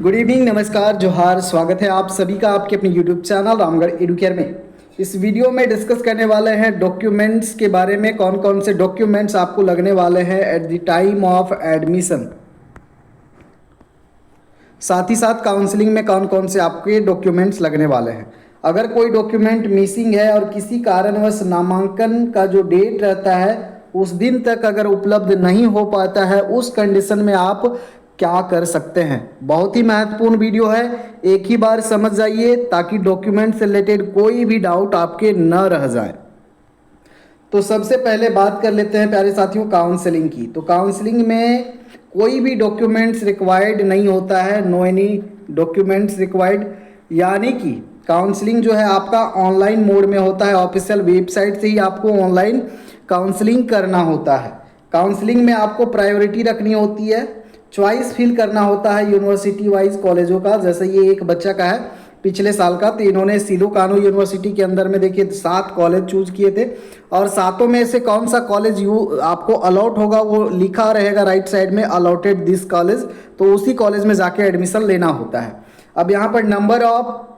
Good evening, नमस्कार, जोहार। स्वागत है आप सभी का आपके अपने यूट्यूब चैनल रामगढ़ एडुकेयर में। इस वीडियो में डिस्कस करने वाले हैं डॉक्यूमेंट्स के बारे में। कौन कौन से डॉक्यूमेंट्स आपको लगने वाले हैं at the time of admission, साथ ही साथ काउंसलिंग में कौन कौन से आपके डॉक्यूमेंट्स लगने वाले हैं। अगर कोई डॉक्यूमेंट मिसिंग है और किसी कारणवश नामांकन का जो डेट रहता है उस दिन तक अगर उपलब्ध नहीं हो पाता है, उस कंडीशन में आप क्या कर सकते हैं। बहुत ही महत्वपूर्ण वीडियो है, एक ही बार समझ जाइए ताकि डॉक्यूमेंट से रिलेटेड कोई भी डाउट आपके न रह जाए। तो सबसे पहले बात कर लेते हैं प्यारे साथियों काउंसलिंग की। तो काउंसलिंग में कोई भी डॉक्यूमेंट्स रिक्वायर्ड नहीं होता है, नो एनी डॉक्यूमेंट्स रिक्वायर्ड। यानी कि काउंसलिंग जो है आपका ऑनलाइन मोड में होता है, ऑफिशियल वेबसाइट से ही आपको ऑनलाइन काउंसलिंग करना होता है। काउंसलिंग में आपको प्रायोरिटी रखनी होती है, चॉइस फिल करना होता है यूनिवर्सिटी वाइज कॉलेजों का। जैसे ये एक बच्चा का है पिछले साल का, तो इन्होंने सिलो कानो यूनिवर्सिटी के अंदर में देखिए 7 कॉलेज चूज किए थे और 7 में से कौन सा कॉलेज आपको अलॉट होगा वो लिखा रहेगा राइट साइड में, अलॉटेड दिस कॉलेज। तो उसी कॉलेज में जाके एडमिशन लेना होता है। अब यहाँ पर नंबर ऑफ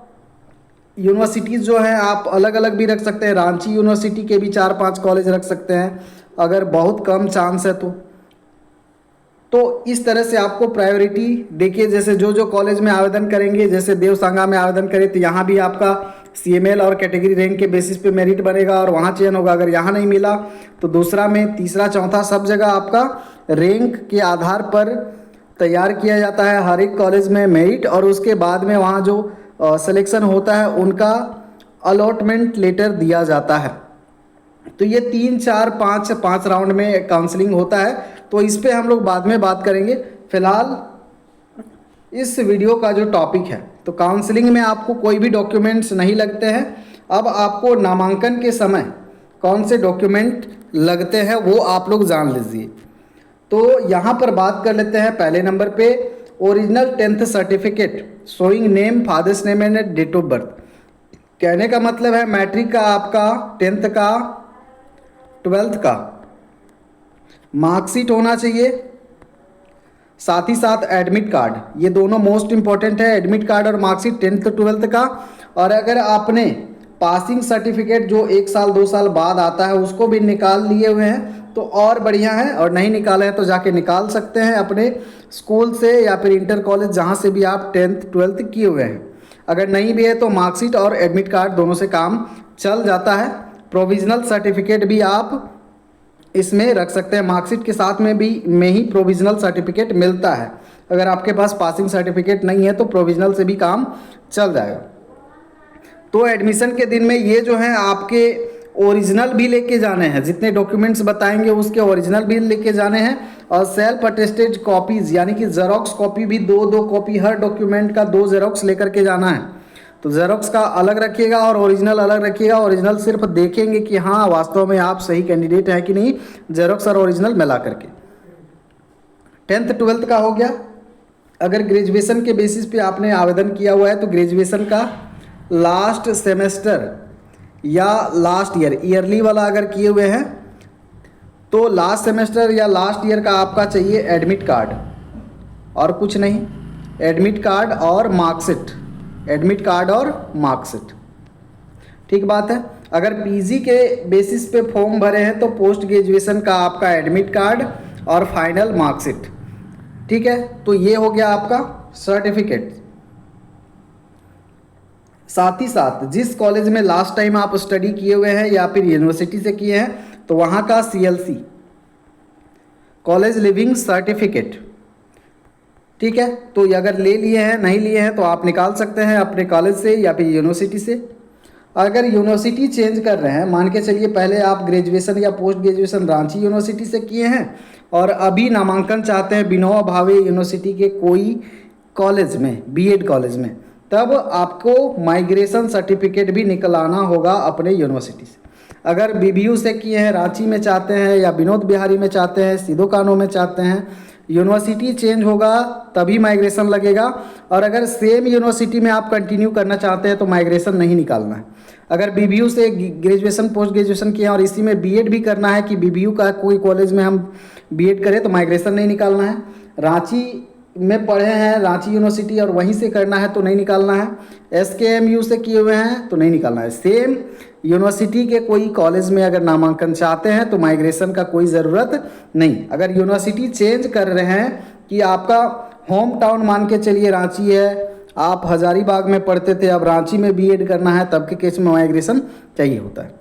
यूनिवर्सिटीज़ जो है आप अलग अलग भी रख सकते हैं। रांची यूनिवर्सिटी के भी 4-5 कॉलेज रख सकते हैं अगर बहुत कम चांस है तो इस तरह से आपको प्रायोरिटी देखिए। जैसे जो जो कॉलेज में आवेदन करेंगे, जैसे देवसांगा में आवेदन करें तो यहाँ भी आपका CML और कैटेगरी रैंक के बेसिस पे मेरिट बनेगा और वहाँ चयन होगा। अगर यहाँ नहीं मिला तो दूसरा में, तीसरा, चौथा, सब जगह आपका रैंक के आधार पर तैयार किया जाता है हर एक कॉलेज में मेरिट, और उसके बाद में वहाँ जो सिलेक्शन होता है उनका अलॉटमेंट लेटर दिया जाता है। तो ये 3, 4, 5 राउंड में काउंसलिंग होता है, तो इस पे हम लोग बाद में बात करेंगे। फिलहाल इस वीडियो का जो टॉपिक है, तो काउंसलिंग में आपको कोई भी डॉक्यूमेंट्स नहीं लगते हैं। अब आपको नामांकन के समय कौन से डॉक्यूमेंट लगते हैं वो आप लोग जान लीजिए। तो यहाँ पर बात कर लेते हैं पहले नंबर पे, original 10th certificate showing name, father's name and date of birth. कहने का मतलब है मैट्रिक का, आपका 10th का, 12th का मार्कशीट होना चाहिए, साथ ही साथ एडमिट कार्ड। ये दोनों मोस्ट इंपॉर्टेंट है, एडमिट कार्ड और मार्कशीट 10th 12th का। और अगर आपने पासिंग सर्टिफिकेट जो 1 साल 2 साल बाद आता है उसको भी निकाल लिए हुए हैं तो और बढ़िया है, और नहीं निकाले हैं तो जाके निकाल सकते हैं अपने स्कूल से या फिर इंटर कॉलेज जहाँ से भी आप 10th 12th किए हुए हैं। अगर नहीं भी है तो मार्कशीट और एडमिट कार्ड दोनों से काम चल जाता है। प्रोविजनल सर्टिफिकेट भी आप इसमें रख सकते हैं, मार्कशीट के साथ में ही प्रोविजनल सर्टिफिकेट मिलता है। अगर आपके पास पासिंग सर्टिफिकेट नहीं है तो प्रोविजनल से भी काम चल जाएगा। तो एडमिशन के दिन में ये जो है आपके ओरिजिनल भी लेके जाने हैं, जितने डॉक्यूमेंट्स बताएंगे उसके ओरिजिनल भी लेके जाने हैं, और सेल्फ अटेस्टेड कॉपीज यानी कि जेरोक्स कॉपी भी 2-2 कॉपी, हर डॉक्यूमेंट का 2 जेरोक्स लेकर के जाना है। तो जेरोक्स का अलग रखिएगा और ओरिजिनल अलग रखिएगा। ओरिजिनल सिर्फ देखेंगे कि हाँ वास्तव में आप सही कैंडिडेट हैं कि नहीं, जेरोक्स और ओरिजिनल मिला करके। 10th 12th का हो गया। अगर ग्रेजुएशन के बेसिस पे आपने आवेदन किया हुआ है तो ग्रेजुएशन का लास्ट सेमेस्टर या लास्ट ईयर, ईयरली वाला अगर किए हुए हैं तो लास्ट सेमेस्टर या लास्ट ईयर का आपका चाहिए एडमिट कार्ड, और कुछ नहीं, एडमिट कार्ड और मार्कशीट, एडमिट कार्ड और मार्कशीट। ठीक बात है। अगर पीजी के बेसिस पे फॉर्म भरे हैं तो पोस्ट ग्रेजुएशन का आपका एडमिट कार्ड और फाइनल मार्कशीट। ठीक है, तो ये हो गया आपका सर्टिफिकेट। साथ ही साथ जिस कॉलेज में लास्ट टाइम आप स्टडी किए हुए हैं या फिर यूनिवर्सिटी से किए हैं तो वहाँ का CLC, कॉलेज लिविंग सर्टिफिकेट। ठीक है, तो अगर ले लिए हैं, नहीं लिए हैं तो आप निकाल सकते हैं अपने कॉलेज से या फिर यूनिवर्सिटी से। अगर यूनिवर्सिटी चेंज कर रहे हैं, मान के चलिए पहले आप ग्रेजुएशन या पोस्ट ग्रेजुएशन रांची यूनिवर्सिटी से किए हैं और अभी नामांकन चाहते हैं विनोबा भावे यूनिवर्सिटी के कोई कॉलेज में, BEd कॉलेज में, तब आपको माइग्रेशन सर्टिफिकेट भी निकलाना होगा अपने यूनिवर्सिटी से। अगर BBU से किए हैं, रांची में चाहते हैं या विनोद बिहारी में चाहते हैं, सिदो कानो में चाहते हैं, यूनिवर्सिटी चेंज होगा तभी माइग्रेशन लगेगा। और अगर सेम यूनिवर्सिटी में आप कंटिन्यू करना चाहते हैं तो माइग्रेशन नहीं निकालना है। अगर BBU से ग्रेजुएशन पोस्ट ग्रेजुएशन किया और इसी में BEd भी करना है कि BBU का कोई कॉलेज में हम BEd करें तो माइग्रेशन नहीं निकालना है। रांची में पढ़े हैं रांची यूनिवर्सिटी और वहीं से करना है तो नहीं निकालना है, SKMU से किए हुए हैं तो नहीं निकालना है। सेम यूनिवर्सिटी के कोई कॉलेज में अगर नामांकन चाहते हैं तो माइग्रेशन का कोई ज़रूरत नहीं। अगर यूनिवर्सिटी चेंज कर रहे हैं कि आपका होम टाउन मान के चलिए रांची है, आप हजारीबाग में पढ़ते थे अब रांची में बीएड करना है, तब के केस में माइग्रेशन चाहिए होता है।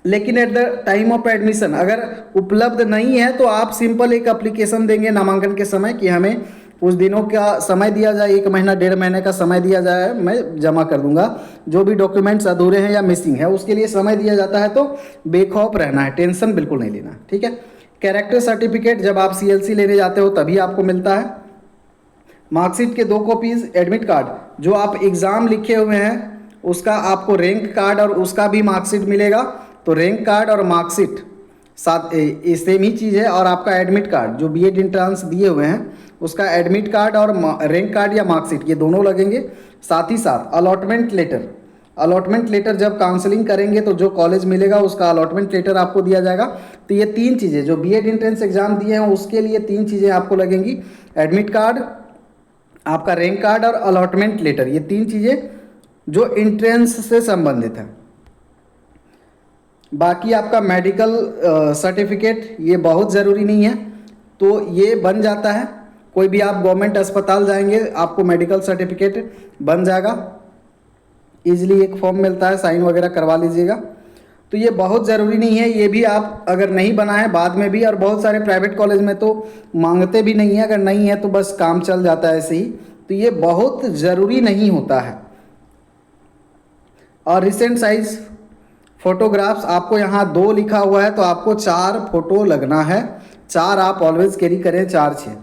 लेकिन at the time of admission अगर उपलब्ध नहीं है तो आप सिंपल एक एप्लीकेशन देंगे नामांकन के समय कि हमें कुछ दिनों का समय दिया जाए, 1 महीना 1.5 महीने का समय दिया जाए, मैं जमा कर दूंगा जो भी डॉक्यूमेंट्स अधूरे हैं या मिसिंग है, उसके लिए समय दिया जाता है। तो बेखौफ रहना है, टेंशन बिल्कुल नहीं लेना, ठीक है। कैरेक्टर सर्टिफिकेट जब आप CLC लेने जाते हो तभी आपको मिलता है। मार्कशीट के 2 कॉपीज़, एडमिट कार्ड जो आप एग्ज़ाम लिखे हुए हैं उसका आपको रैंक कार्ड और उसका भी मार्कशीट मिलेगा। तो रैंक कार्ड और मार्कशीट साथ सेम ही चीज़ है। और आपका एडमिट कार्ड जो बीएड एंट्रेंस दिए हुए हैं उसका एडमिट कार्ड और रैंक कार्ड या मार्कशीट ये दोनों लगेंगे। साथ ही साथ अलॉटमेंट लेटर जब काउंसलिंग करेंगे तो जो कॉलेज मिलेगा उसका अलॉटमेंट लेटर आपको दिया जाएगा। तो ये 3 चीज़ें जो बीएड एंट्रेंस एग्जाम दिए हैं उसके लिए 3 चीज़ें आपको लगेंगी, एडमिट कार्ड, आपका रैंक कार्ड और अलॉटमेंट लेटर, ये 3 चीज़ें जो एंट्रेंस से संबंधित है। बाकी आपका मेडिकल सर्टिफिकेट ये बहुत ज़रूरी नहीं है, तो ये बन जाता है। कोई भी आप गवर्नमेंट अस्पताल जाएंगे आपको मेडिकल सर्टिफिकेट बन जाएगा, ईजिली एक फॉर्म मिलता है, साइन वगैरह करवा लीजिएगा। तो ये बहुत ज़रूरी नहीं है, ये भी आप अगर नहीं बनाए बाद में भी, और बहुत सारे प्राइवेट कॉलेज में तो मांगते भी नहीं है, अगर नहीं है तो बस काम चल जाता है ऐसे ही। तो ये बहुत ज़रूरी नहीं होता है। और रिसेंट साइज फोटोग्राफ्स आपको यहाँ 2 लिखा हुआ है तो आपको 4 फोटो लगना है, 4 आप ऑलवेज कैरी करें, 4-6।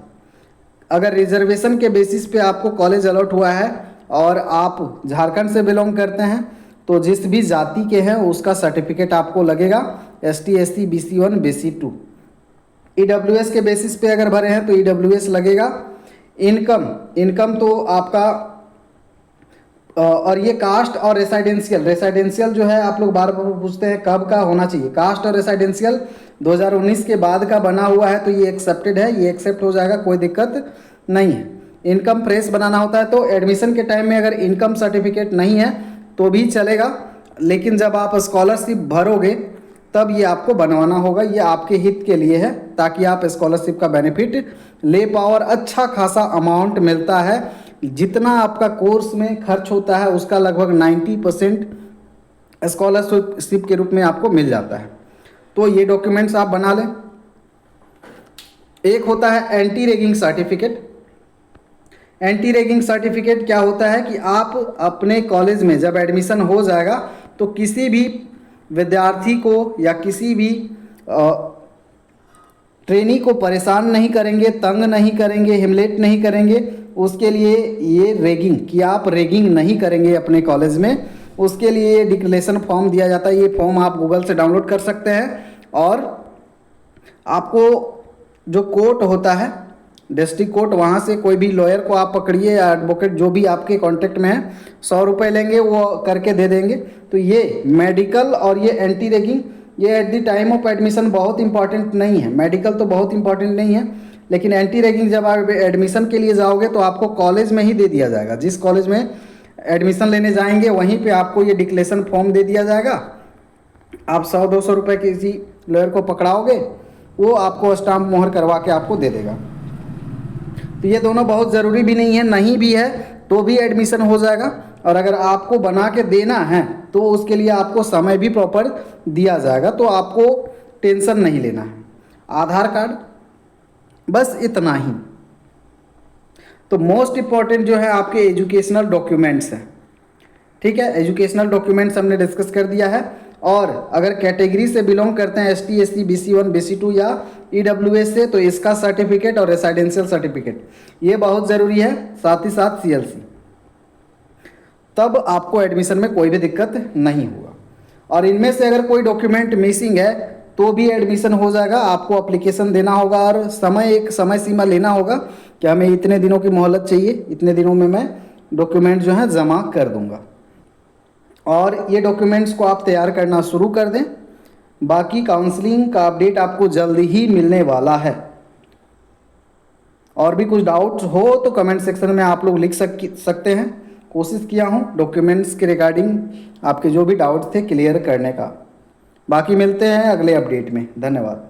अगर रिजर्वेशन के बेसिस पे आपको कॉलेज अलॉट हुआ है और आप झारखंड से बिलोंग करते हैं तो जिस भी जाति के हैं उसका सर्टिफिकेट आपको लगेगा, ST SC BC 1 BC 2। EWS के बेसिस पे अगर भरे हैं तो EWS लगेगा। इनकम तो आपका और ये कास्ट और रेसिडेंशियल जो है आप लोग बार बार पूछते हैं कब का होना चाहिए। कास्ट और रेसिडेंशियल 2019 के बाद का बना हुआ है तो ये एक्सेप्टेड है, ये एक्सेप्ट हो जाएगा, कोई दिक्कत नहीं है। इनकम फ्रेश बनाना होता है तो एडमिशन के टाइम में अगर इनकम सर्टिफिकेट नहीं है तो भी चलेगा, लेकिन जब आप स्कॉलरशिप भरोगे तब ये आपको बनवाना होगा। ये आपके हित के लिए है ताकि आप स्कॉलरशिप का बेनिफिट ले पाओ और अच्छा खासा अमाउंट मिलता है। जितना आपका कोर्स में खर्च होता है उसका लगभग 90% स्कॉलरशिप के रूप में आपको मिल जाता है। तो ये डॉक्यूमेंट्स आप बना लें। एक होता है anti ragging certificate. Anti ragging certificate क्या होता है कि आप अपने कॉलेज में जब एडमिशन हो जाएगा तो किसी भी विद्यार्थी को या किसी भी ट्रेनी को परेशान नहीं करेंगे, तंग नहीं करेंगे, हिमलेट नहीं करेंगे। उसके लिए ये रैगिंग कि आप रैगिंग नहीं करेंगे अपने कॉलेज में, उसके लिए डिक्लेरेशन फॉर्म दिया जाता है। ये फॉर्म आप गूगल से डाउनलोड कर सकते हैं और आपको जो कोर्ट होता है डिस्ट्रिक्ट कोर्ट, वहाँ से कोई भी लॉयर को आप पकड़िए या एडवोकेट जो भी आपके कांटेक्ट में है, 100 रुपये लेंगे, वो करके दे देंगे। तो ये मेडिकल और ये एंटी रैगिंग ये at the time of admission बहुत इंपॉर्टेंट नहीं है। मेडिकल तो बहुत इंपॉर्टेंट नहीं है, लेकिन एंटी रैगिंग जब आप एडमिशन के लिए जाओगे तो आपको कॉलेज में ही दे दिया जाएगा। जिस कॉलेज में एडमिशन लेने जाएंगे वहीं पे आपको ये डिक्लेरेशन फॉर्म दे दिया जाएगा। आप 100-200 रुपये किसी लॉयर को पकड़ाओगे, वो आपको स्टाम्प मोहर करवा के आपको दे देगा। तो ये दोनों बहुत ज़रूरी भी नहीं है, नहीं भी है तो भी एडमिशन हो जाएगा। और अगर आपको बना के देना है तो उसके लिए आपको समय भी प्रॉपर दिया जाएगा, तो आपको टेंशन नहीं लेना है। आधार कार्ड, बस इतना ही। तो मोस्ट इम्पॉर्टेंट जो है आपके एजुकेशनल डॉक्यूमेंट्स हैं, ठीक है। एजुकेशनल डॉक्यूमेंट्स हमने डिस्कस कर दिया है। और अगर कैटेगरी से बिलोंग करते हैं ST SC BC 1 BC 2 या EWS से, तो इसका सर्टिफिकेट और रेसिडेंशियल सर्टिफिकेट ये बहुत ज़रूरी है, साथ ही साथ CLC, तब आपको एडमिशन में कोई भी दिक्कत नहीं होगा। और इनमें से अगर कोई डॉक्यूमेंट मिसिंग है तो भी एडमिशन हो जाएगा। आपको एप्लीकेशन देना होगा और एक समय सीमा लेना होगा कि हमें इतने दिनों की मोहलत चाहिए, इतने दिनों में मैं डॉक्यूमेंट जो है जमा कर दूंगा। और ये डॉक्यूमेंट्स को आप तैयार करना शुरू कर दें। बाकी काउंसलिंग का अपडेट आपको जल्दी ही मिलने वाला है। और भी कुछ डाउट्स हो तो कमेंट सेक्शन में आप लोग लिख सकते हैं। कोशिश किया हूँ डॉक्यूमेंट्स के रिगार्डिंग आपके जो भी डाउट्स थे क्लियर करने का। बाकी मिलते हैं अगले अपडेट में। धन्यवाद।